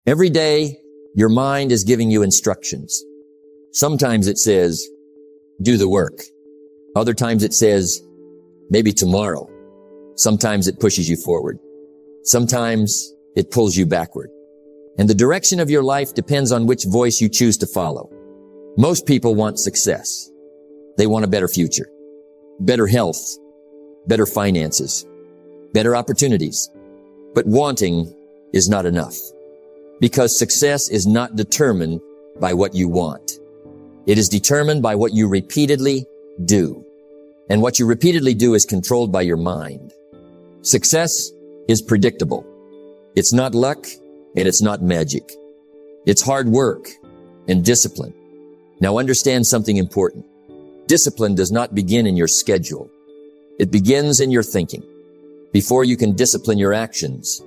Every day, your mind is giving you instructions. Sometimes it says, do the work. Other times it says, maybe tomorrow. Sometimes it pushes you forward. Sometimes it pulls you backward. And the direction of your life depends on which voice you choose to follow. Most people want success. They want a better future, better health, better finances, better opportunities. But wanting is not enough, because success is not determined by what you want. It is determined by what you repeatedly do. And what you repeatedly do is controlled by your mind. Success is predictable. It's not luck, and it's not magic. It's hard work and discipline. Now understand something important. Discipline does not begin in your schedule. It begins in your thinking. Before you can discipline your actions,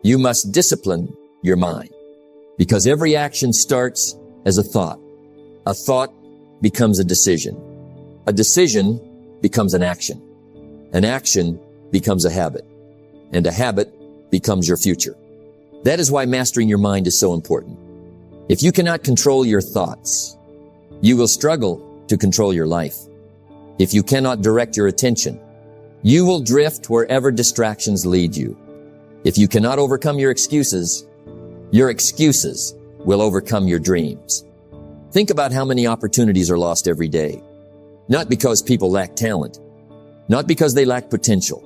you must discipline your mind. Because every action starts as a thought. A thought becomes a decision. A decision becomes an action. An action becomes a habit. And a habit becomes your future. That is why mastering your mind is so important. If you cannot control your thoughts, you will struggle to control your life. If you cannot direct your attention, you will drift wherever distractions lead you. If you cannot overcome your excuses will overcome your dreams. Think about how many opportunities are lost every day. Not because people lack talent, not because they lack potential,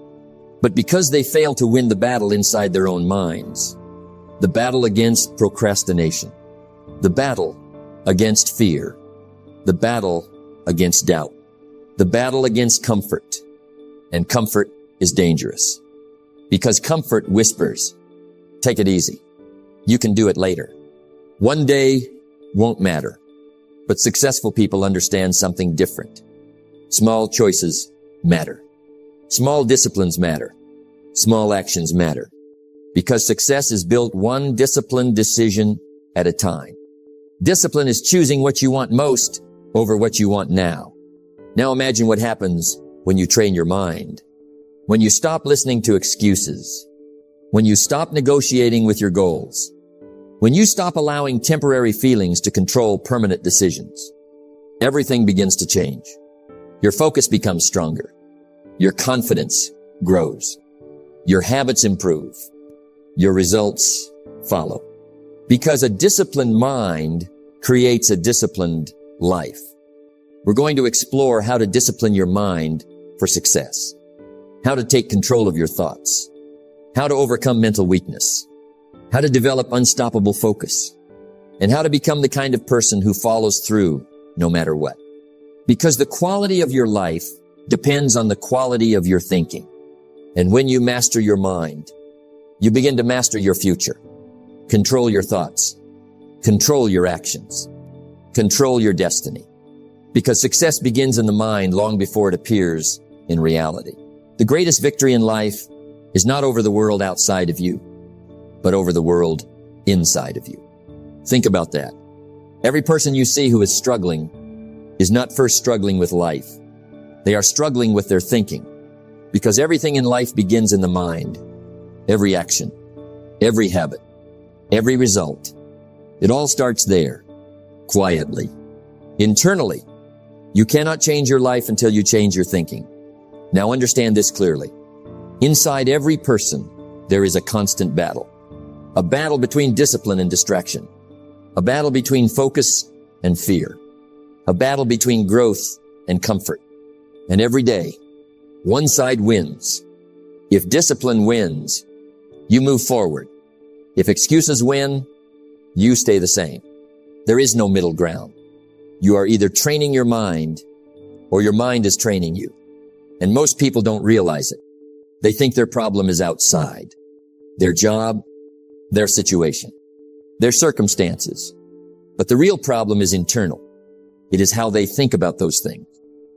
but because they fail to win the battle inside their own minds. The battle against procrastination, the battle against fear, the battle against doubt, the battle against comfort. And comfort is dangerous because comfort whispers, take it easy. You can do it later. One day won't matter, but successful people understand something different. Small choices matter. Small disciplines matter. Small actions matter. Because success is built one disciplined decision at a time. Discipline is choosing what you want most over what you want now. Now imagine what happens when you train your mind. When you stop listening to excuses. When you stop negotiating with your goals. When you stop allowing temporary feelings to control permanent decisions. Everything begins to change. Your focus becomes stronger. Your confidence grows. Your habits improve. Your results follow. Because a disciplined mind creates a disciplined life. We're going to explore how to discipline your mind for success. How to take control of your thoughts. How to overcome mental weakness. How to develop unstoppable focus. And how to become the kind of person who follows through no matter what. Because the quality of your life depends on the quality of your thinking. And when you master your mind, you begin to master your future. Control your thoughts. Control your actions. Control your destiny. Because success begins in the mind long before it appears in reality. The greatest victory in life is not over the world outside of you, but over the world inside of you. Think about that. Every person you see who is struggling is not first struggling with life. They are struggling with their thinking. Because everything in life begins in the mind. Every action, every habit, every result. It all starts there, quietly. Internally, you cannot change your life until you change your thinking. Now understand this clearly. Inside every person, there is a constant battle. A battle between discipline and distraction. A battle between focus and fear. A battle between growth and comfort. And every day, one side wins. If discipline wins, you move forward. If excuses win, you stay the same. There is no middle ground. You are either training your mind or your mind is training you. And most people don't realize it. They think their problem is outside. Their job, their situation, their circumstances. But the real problem is internal. It is how they think about those things.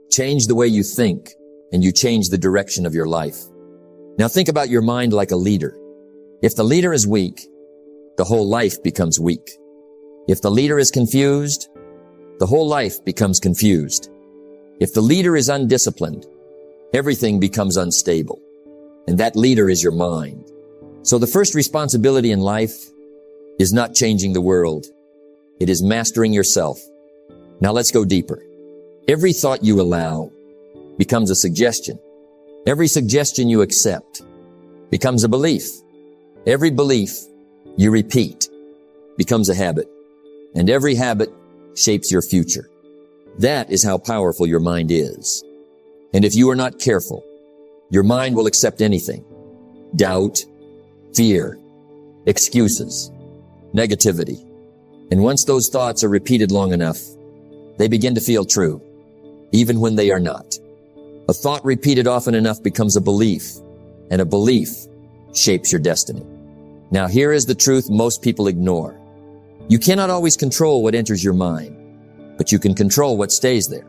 Change the way you think and you change the direction of your life. Now think about your mind like a leader. If the leader is weak, the whole life becomes weak. If the leader is confused, the whole life becomes confused. If the leader is undisciplined, everything becomes unstable. And that leader is your mind. So the first responsibility in life is not changing the world. It is mastering yourself. Now let's go deeper. Every thought you allow becomes a suggestion. Every suggestion you accept becomes a belief. Every belief you repeat becomes a habit. And every habit shapes your future. That is how powerful your mind is. And if you are not careful, your mind will accept anything. Doubt, fear, excuses, negativity. And once those thoughts are repeated long enough, they begin to feel true, even when they are not. A thought repeated often enough becomes a belief, and a belief shapes your destiny. Now here is the truth most people ignore. You cannot always control what enters your mind, but you can control what stays there.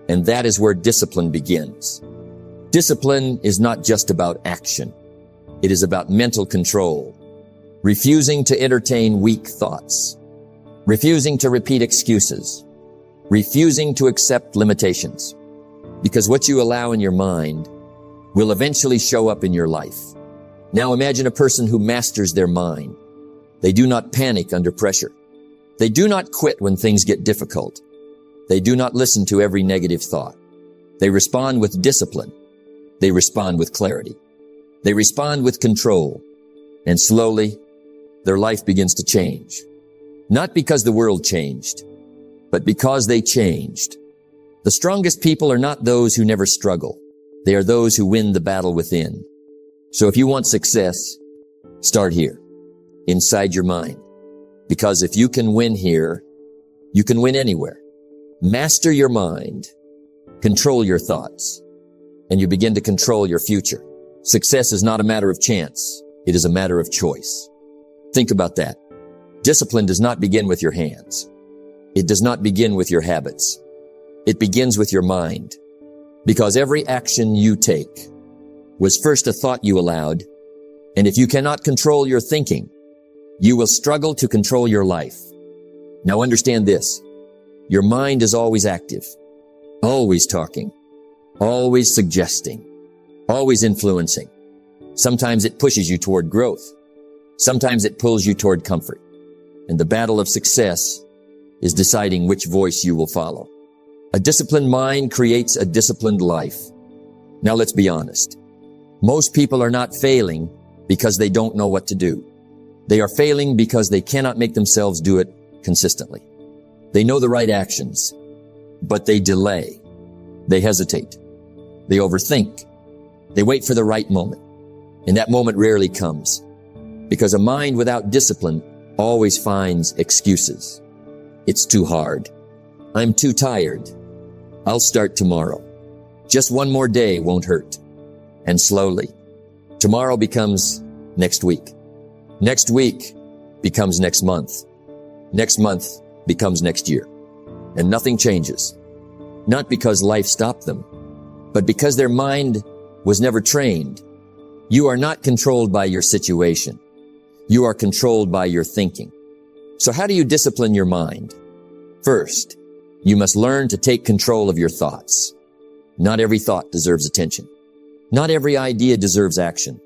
And that is where discipline begins. Discipline is not just about action. It is about mental control, refusing to entertain weak thoughts, refusing to repeat excuses, refusing to accept limitations. Because what you allow in your mind will eventually show up in your life. Now imagine a person who masters their mind. They do not panic under pressure. They do not quit when things get difficult. They do not listen to every negative thought. They respond with discipline. They respond with clarity. They respond with control. And slowly, their life begins to change. Not because the world changed, but because they changed. The strongest people are not those who never struggle. They are those who win the battle within. So if you want success, start here, inside your mind. Because if you can win here, you can win anywhere. Master your mind, control your thoughts, and you begin to control your future. Success is not a matter of chance. It is a matter of choice. Think about that. Discipline does not begin with your hands. It does not begin with your habits. It begins with your mind. Because every action you take was first a thought you allowed. And if you cannot control your thinking, you will struggle to control your life. Now understand this. Your mind is always active, always talking, always suggesting, always influencing. Sometimes it pushes you toward growth. Sometimes it pulls you toward comfort. And the battle of success is deciding which voice you will follow. A disciplined mind creates a disciplined life. Now let's be honest. Most people are not failing because they don't know what to do. They are failing because they cannot make themselves do it consistently. They know the right actions, but they delay. They hesitate. They overthink. They wait for the right moment. And that moment rarely comes because a mind without discipline always finds excuses. It's too hard. I'm too tired. I'll start tomorrow. Just one more day won't hurt. And slowly, tomorrow becomes next week. Next week becomes next month. Next month becomes next year. And nothing changes. Not because life stopped them, but because their mind was never trained. You are not controlled by your situation. You are controlled by your thinking. So how do you discipline your mind? First, you must learn to take control of your thoughts. Not every thought deserves attention. Not every idea deserves action.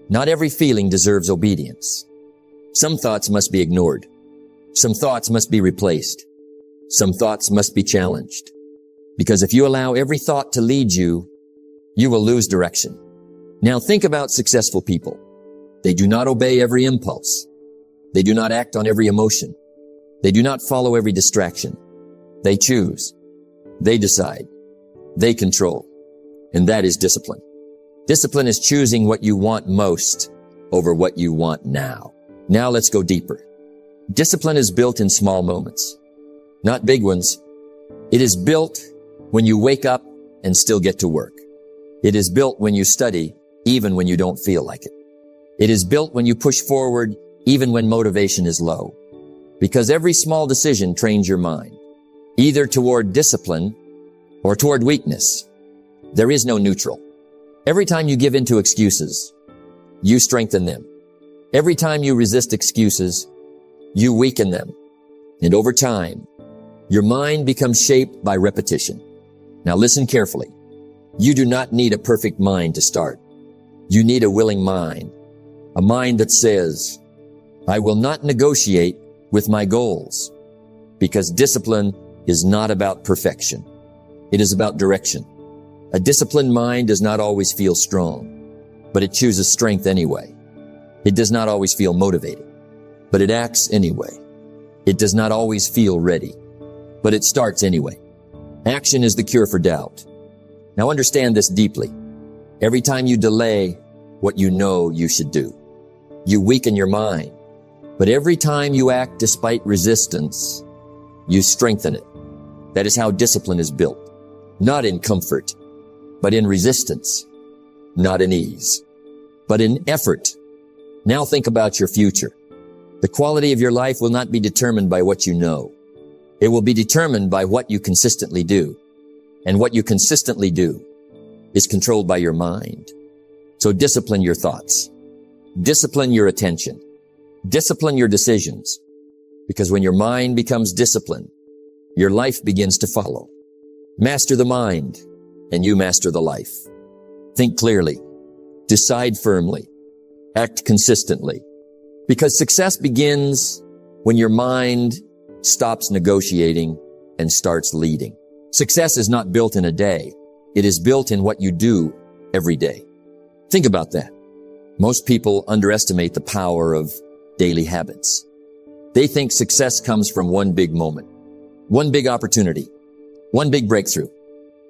Not every feeling deserves obedience. Some thoughts must be ignored. Some thoughts must be replaced. Some thoughts must be challenged. Because if you allow every thought to lead you, you will lose direction. Now think about successful people. They do not obey every impulse. They do not act on every emotion. They do not follow every distraction. They choose. They decide. They control. And that is discipline. Discipline is choosing what you want most over what you want now. Now let's go deeper. Discipline is built in small moments, not big ones. It is built when you wake up and still get to work. It is built when you study, even when you don't feel like it. It is built when you push forward, even when motivation is low. Because every small decision trains your mind, either toward discipline or toward weakness. There is no neutral. Every time you give in to excuses, you strengthen them. Every time you resist excuses, you weaken them. And over time, your mind becomes shaped by repetition. Now listen carefully. You do not need a perfect mind to start. You need a willing mind, a mind that says, I will not negotiate with my goals, because discipline is not about perfection. It is about direction. A disciplined mind does not always feel strong, but it chooses strength anyway. It does not always feel motivated, but it acts anyway. It does not always feel ready, but it starts anyway. Action is the cure for doubt. Now understand this deeply. Every time you delay what you know you should do, you weaken your mind. But every time you act despite resistance, you strengthen it. That is how discipline is built. Not in comfort, but in resistance. Not in ease, but in effort. Now think about your future. The quality of your life will not be determined by what you know. It will be determined by what you consistently do. And what you consistently do is controlled by your mind. So discipline your thoughts. Discipline your attention. Discipline your decisions. Because when your mind becomes disciplined, your life begins to follow. Master the mind, and you master the life. Think clearly. Decide firmly. Act consistently. Because success begins when your mind stops negotiating and starts leading. Success is not built in a day. It is built in what you do every day. Think about that. Most people underestimate the power of daily habits. They think success comes from one big moment, one big opportunity, one big breakthrough.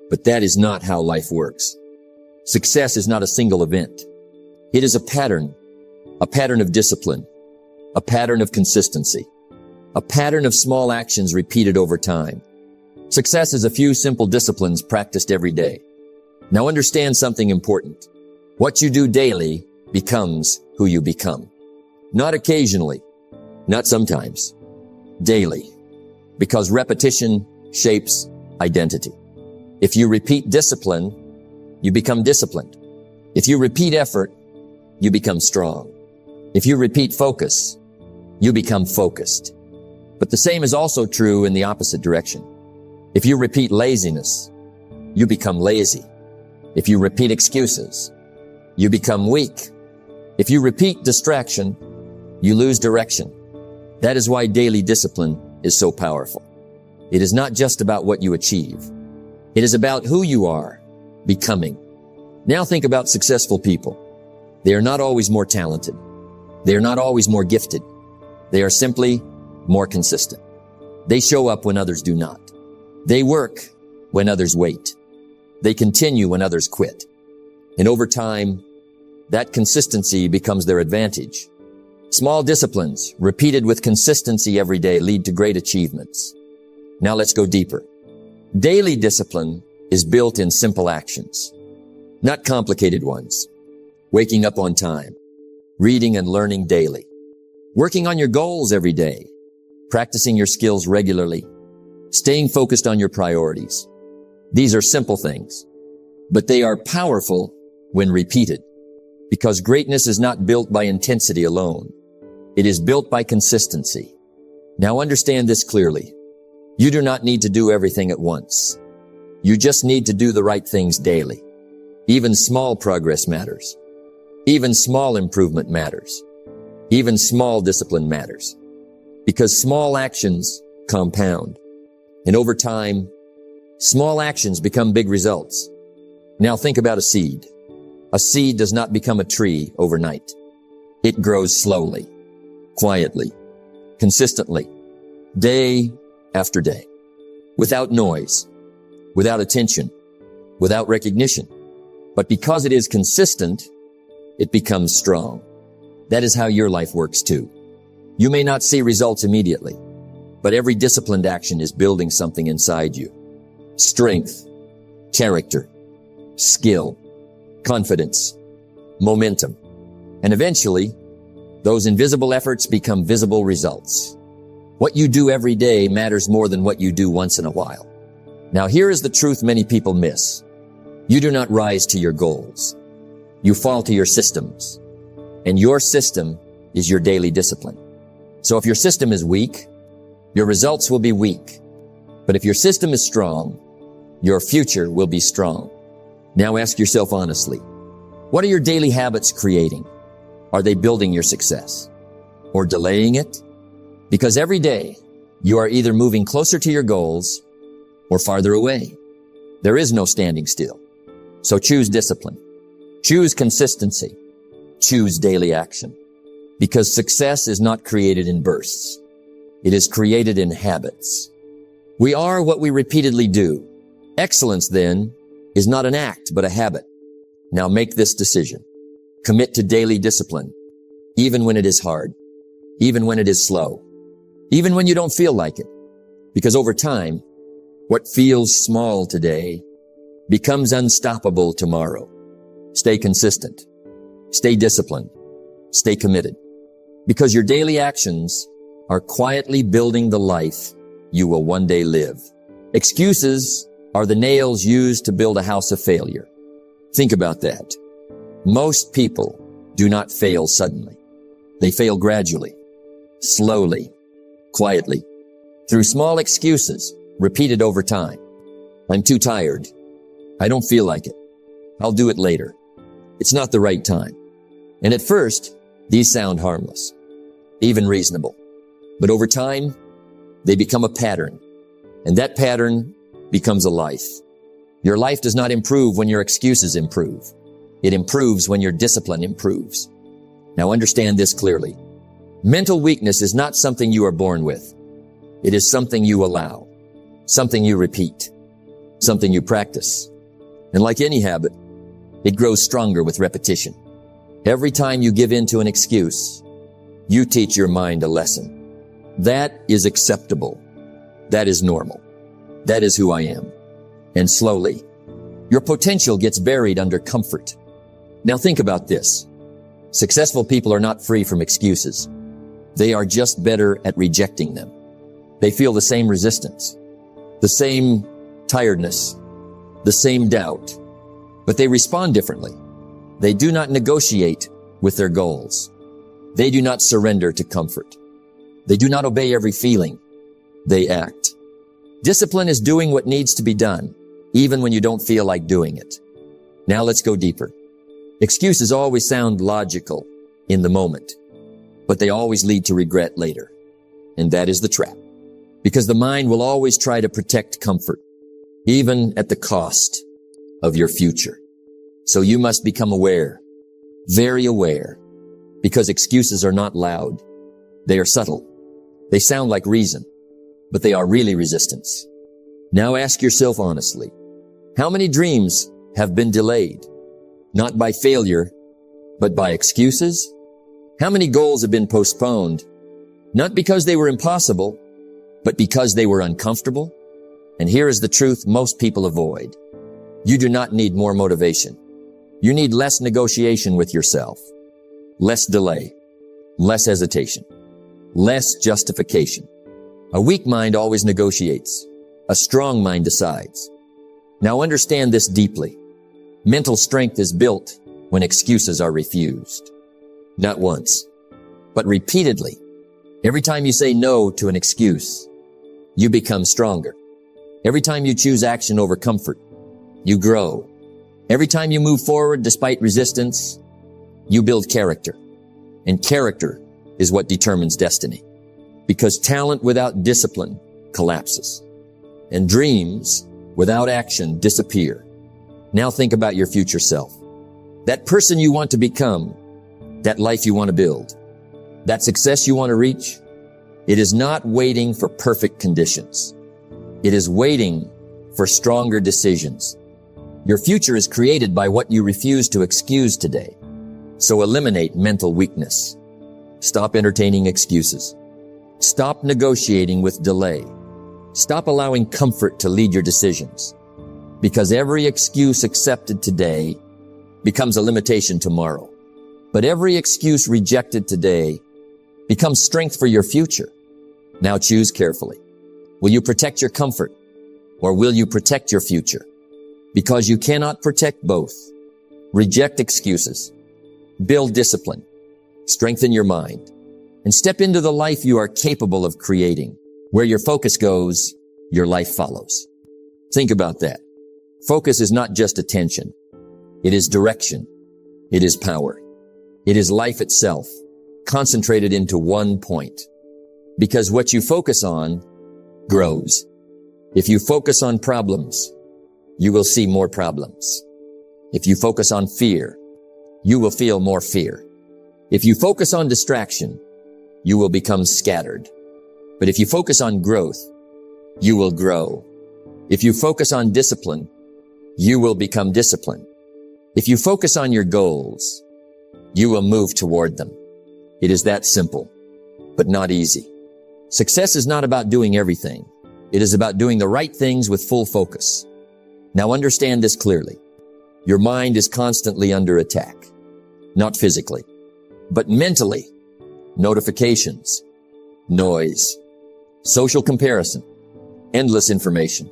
But that is not how life works. Success is not a single event. It is a pattern of discipline, a pattern of consistency, a pattern of small actions repeated over time. Success is a few simple disciplines practiced every day. Now understand something important. What you do daily becomes who you become. Not occasionally, not sometimes, daily. Because repetition shapes identity. If you repeat discipline, you become disciplined. If you repeat effort, you become strong. If you repeat focus, you become focused. But the same is also true in the opposite direction. If you repeat laziness, you become lazy. If you repeat excuses, you become weak. If you repeat distraction, you lose direction. That is why daily discipline is so powerful. It is not just about what you achieve. It is about who you are becoming. Now think about successful people. They are not always more talented. They are not always more gifted. They are simply more consistent. They show up when others do not. They work when others wait. They continue when others quit. And over time, that consistency becomes their advantage. Small disciplines, repeated with consistency every day, lead to great achievements. Now let's go deeper. Daily discipline is built in simple actions, not complicated ones. Waking up on time, reading and learning daily, working on your goals every day, practicing your skills regularly, staying focused on your priorities. These are simple things, but they are powerful when repeated, because greatness is not built by intensity alone. It is built by consistency. Now understand this clearly. You do not need to do everything at once. You just need to do the right things daily. Even small progress matters. Even small improvement matters. Even small discipline matters. Because small actions compound. And over time, small actions become big results. Now think about a seed. A seed does not become a tree overnight. It grows slowly, quietly, consistently, day after day, without noise, without attention, without recognition. But because it is consistent, it becomes strong. That is how your life works too. You may not see results immediately, but every disciplined action is building something inside you. Strength, character, skill, confidence, momentum. And eventually, those invisible efforts become visible results. What you do every day matters more than what you do once in a while. Now here is the truth many people miss. You do not rise to your goals. You fall to your systems. And your system is your daily discipline. So if your system is weak, your results will be weak. But if your system is strong, your future will be strong. Now ask yourself honestly, what are your daily habits creating? Are they building your success? or delaying it? Because every day you are either moving closer to your goals or farther away. There is no standing still. So choose discipline. Choose consistency. Choose daily action. Because success is not created in bursts. It is created in habits. We are what we repeatedly do. Excellence, then, is not an act, but a habit. Now make this decision. Commit to daily discipline, even when it is hard, even when it is slow, even when you don't feel like it. Because over time, what feels small today becomes unstoppable tomorrow. Stay consistent. Stay disciplined. Stay committed. Because your daily actions are quietly building the life you will one day live. Excuses are the nails used to build a house of failure. Think about that. Most people do not fail suddenly. They fail gradually, slowly, quietly, through small excuses repeated over time. I'm too tired. I don't feel like it. I'll do it later. It's not the right time. And at first, these sound harmless, even reasonable. But over time, they become a pattern. And that pattern becomes a life. Your life does not improve when your excuses improve. It improves when your discipline improves. Now understand this clearly. Mental weakness is not something you are born with. It is something you allow, something you repeat, something you practice. And like any habit, it grows stronger with repetition. Every time you give in to an excuse, you teach your mind a lesson. That is acceptable. That is normal. That is who I am. And slowly, your potential gets buried under comfort. Now think about this. Successful people are not free from excuses. They are just better at rejecting them. They feel the same resistance, the same tiredness, the same doubt, but they respond differently. They do not negotiate with their goals. They do not surrender to comfort. They do not obey every feeling. They act. Discipline is doing what needs to be done, even when you don't feel like doing it. Now let's go deeper. Excuses always sound logical in the moment, but they always lead to regret later. And that is the trap. Because the mind will always try to protect comfort, even at the cost of your future. So you must become aware, very aware, because excuses are not loud. They are subtle. They sound like reason, but they are really resistance. Now ask yourself honestly, how many dreams have been delayed? Not by failure, but by excuses? How many goals have been postponed? Not because they were impossible, but because they were uncomfortable? And here is the truth most people avoid. You do not need more motivation. You need less negotiation with yourself, less delay, less hesitation, less justification. A weak mind always negotiates. A strong mind decides. Now understand this deeply. Mental strength is built when excuses are refused. Not once, but repeatedly. Every time you say no to an excuse, you become stronger. Every time you choose action over comfort, you grow. Every time you move forward despite resistance, you build character. And character is what determines destiny. Because talent without discipline collapses. And dreams without action disappear. Now think about your future self. That person you want to become, that life you want to build, that success you want to reach. It is not waiting for perfect conditions. It is waiting for stronger decisions. Your future is created by what you refuse to excuse today. So eliminate mental weakness. Stop entertaining excuses. Stop negotiating with delay. Stop allowing comfort to lead your decisions. Because every excuse accepted today becomes a limitation tomorrow. But every excuse rejected today becomes strength for your future. Now choose carefully. Will you protect your comfort or will you protect your future? Because you cannot protect both. Reject excuses. Build discipline. Strengthen your mind. And step into the life you are capable of creating. Where your focus goes, your life follows. Think about that. Focus is not just attention. It is direction. It is power. It is life itself. concentrated into one point. Because what you focus on grows. If you focus on problems, you will see more problems. If you focus on fear, you will feel more fear. If you focus on distraction, you will become scattered. But if you focus on growth, you will grow. If you focus on discipline, you will become disciplined. If you focus on your goals, you will move toward them. It is that simple, but not easy. Success is not about doing everything. It is about doing the right things with full focus. Now understand this clearly. Your mind is constantly under attack, not physically, but mentally. Notifications, noise, social comparison, endless information,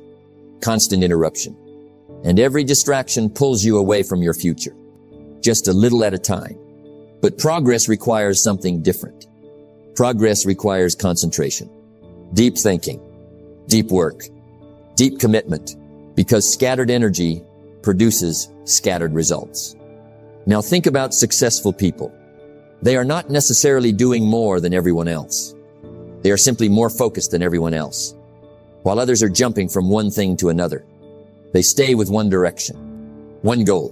constant interruption, and every distraction pulls you away from your future, just a little at a time. But progress requires something different. Progress requires concentration, deep thinking, deep work, deep commitment, because scattered energy produces scattered results. Now think about successful people. They are not necessarily doing more than everyone else. They are simply more focused than everyone else. While others are jumping from one thing to another, they stay with one direction, one goal,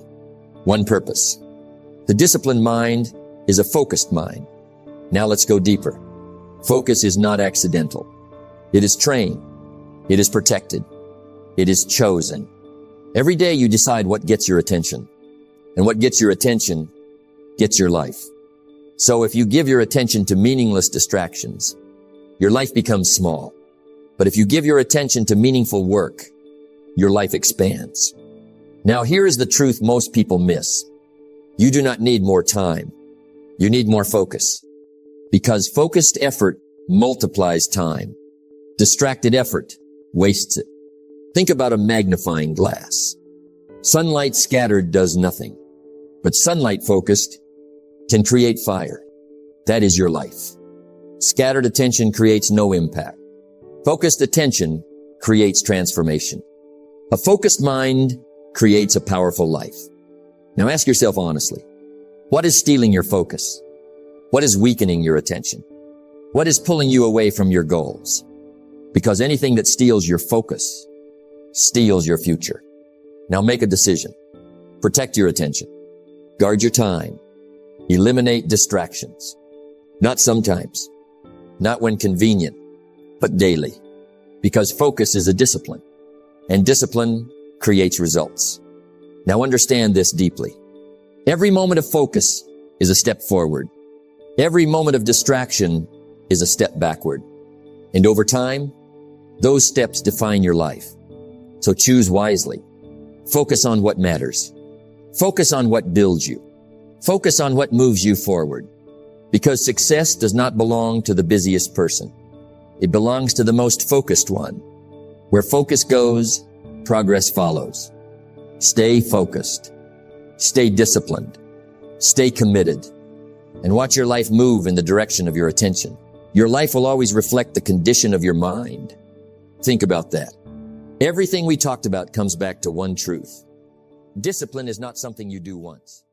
one purpose. The disciplined mind is a focused mind. Now let's go deeper. Focus is not accidental. It is trained. It is protected. It is chosen. Every day you decide what gets your attention, and what gets your attention gets your life. So if you give your attention to meaningless distractions, your life becomes small. But if you give your attention to meaningful work, your life expands. Now here is the truth most people miss. You do not need more time. You need more focus. Because focused effort multiplies time. Distracted effort wastes it. Think about a magnifying glass. Sunlight scattered does nothing, but sunlight focused can create fire. That is your life. Scattered attention creates no impact. Focused attention creates transformation. A focused mind creates a powerful life. Now ask yourself honestly, what is stealing your focus? What is weakening your attention? What is pulling you away from your goals? Because anything that steals your focus steals your future. Now make a decision. Protect your attention. Guard your time. Eliminate distractions. Not sometimes, not when convenient, but daily. Because focus is a discipline, and discipline creates results. Now understand this deeply. Every moment of focus is a step forward. Every moment of distraction is a step backward. And over time, those steps define your life. So choose wisely. Focus on what matters. Focus on what builds you. Focus on what moves you forward. Because success does not belong to the busiest person. It belongs to the most focused one. Where focus goes, progress follows. Stay focused. Stay disciplined. Stay committed. And watch your life move in the direction of your attention. Your life will always reflect the condition of your mind. Think about that. Everything we talked about comes back to one truth. Discipline is not something you do once.